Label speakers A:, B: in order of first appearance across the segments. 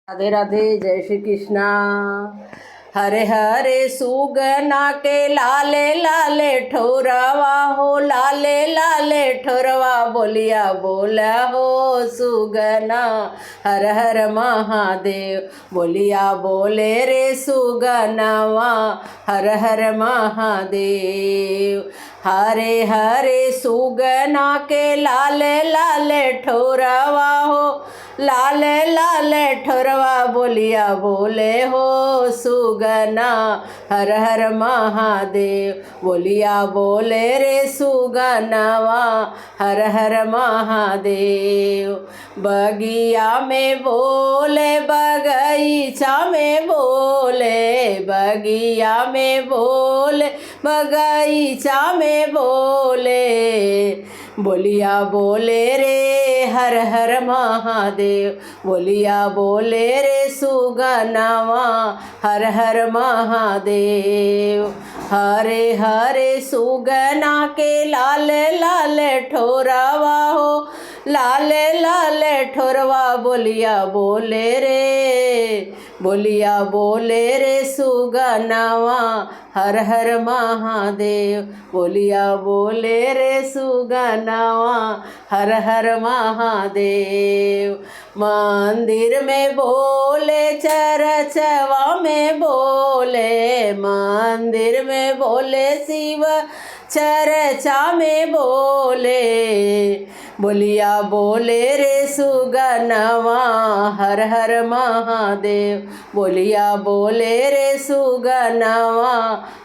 A: राधे राधे, जय श्री कृष्णा। हरे हरे सुगना के लाले लाले ठोरवा हो, लाले लाले ठोरवा बोलिया बोला हो सुगना। हर हर महादेव बोलिया बोले रे सुगनावा, हर हर महादेव। हरे हरे सुगना के लाले लाले ठोरवा हो, लाले लाले ठोरवा बोलिया बोले हो सुगना। हर हर महादेव बोलिया बोले रे सुगनावा, हर हर महादेव। बगिया में बोले बगीचा में बोले, बगिया में बोले बगीचा में बोले, बोलिया बोले रे हर हर महादेव, बोलिया बोले रे सुगनावा, हर हर महादेव। हरे हरे सुगना के लाले लाले ठोरवा हो, लाले लाले ठोरवा बोलिया बोले रे, बोलिया बोले रे सुगनावा, हर हर महादेव, बोलिया बोले रे सुगनावा, हर हर महादेव। मंदिर में बोले चरचवा में बोले, मंदिर में बोले शिव चर्चा में बोले, बोलिया बोले रे सुगनावा, हर हर महादेव, बोलिया बोले रे सुगनावा,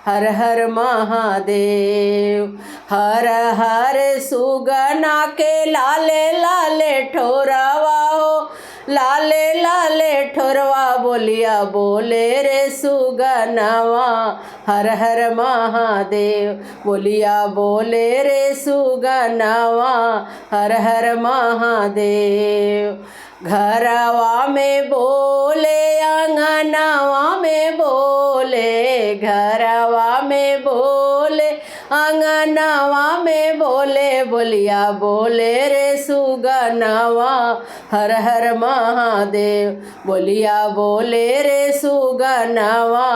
A: हर हर महादेव। हर हर सुगना के लाले लाले ठोरवा हो, लाले लाले ठोरवा बोलिया बोले रे सुगनावा, हर हर महादेव, बोलिया बोले रे सुगनावा, हर हर महादेव। घरवा में बोले अंगनावा में बोले, घरवा में बोले अंगनावा में बोले, बोलिया बोले रे सुगनावा, हर हर महादेव, बोलिया बोले रे सुगनावा,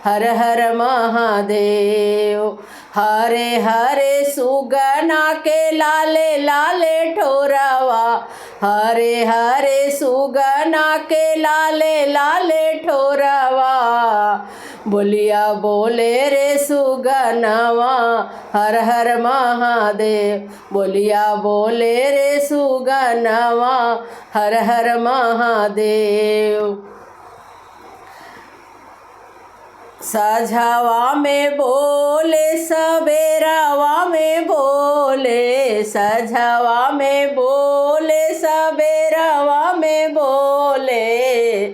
A: हर हर महादेव। हरे हरे सुगना के लाले लाले ठोरवा, हरे हरे सुगना के लाले लाले ठोरवा, बोलिया बोले रे सुगनावा, हर हर महादेव, बोलिया बोले रे सुगनावा, हर हर महादेव। सझावा में बोले सबेरावा में बोले, सझावा में बोले सबेरावा में बोले,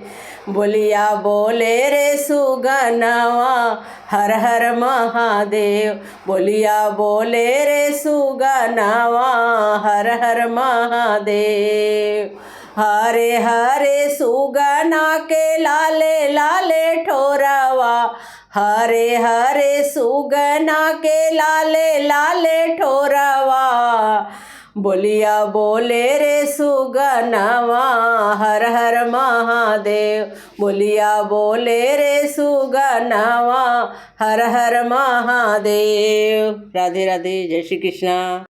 A: बोलिया बोले रे सुगनावा, हर हर महादेव, बोलिया बोले रे सुगनावा, हर हर महादेव। हरे हरे सुगना के लाले लाले ठोरवा, हरे हरे सुगना के लाले लाले ठोरवा, बोलिया बोले रे सुगनावा, हर हर महादेव, बोलिया बोले रे सुगनावा, हर हर महादेव। राधे राधे, जय श्री कृष्णा।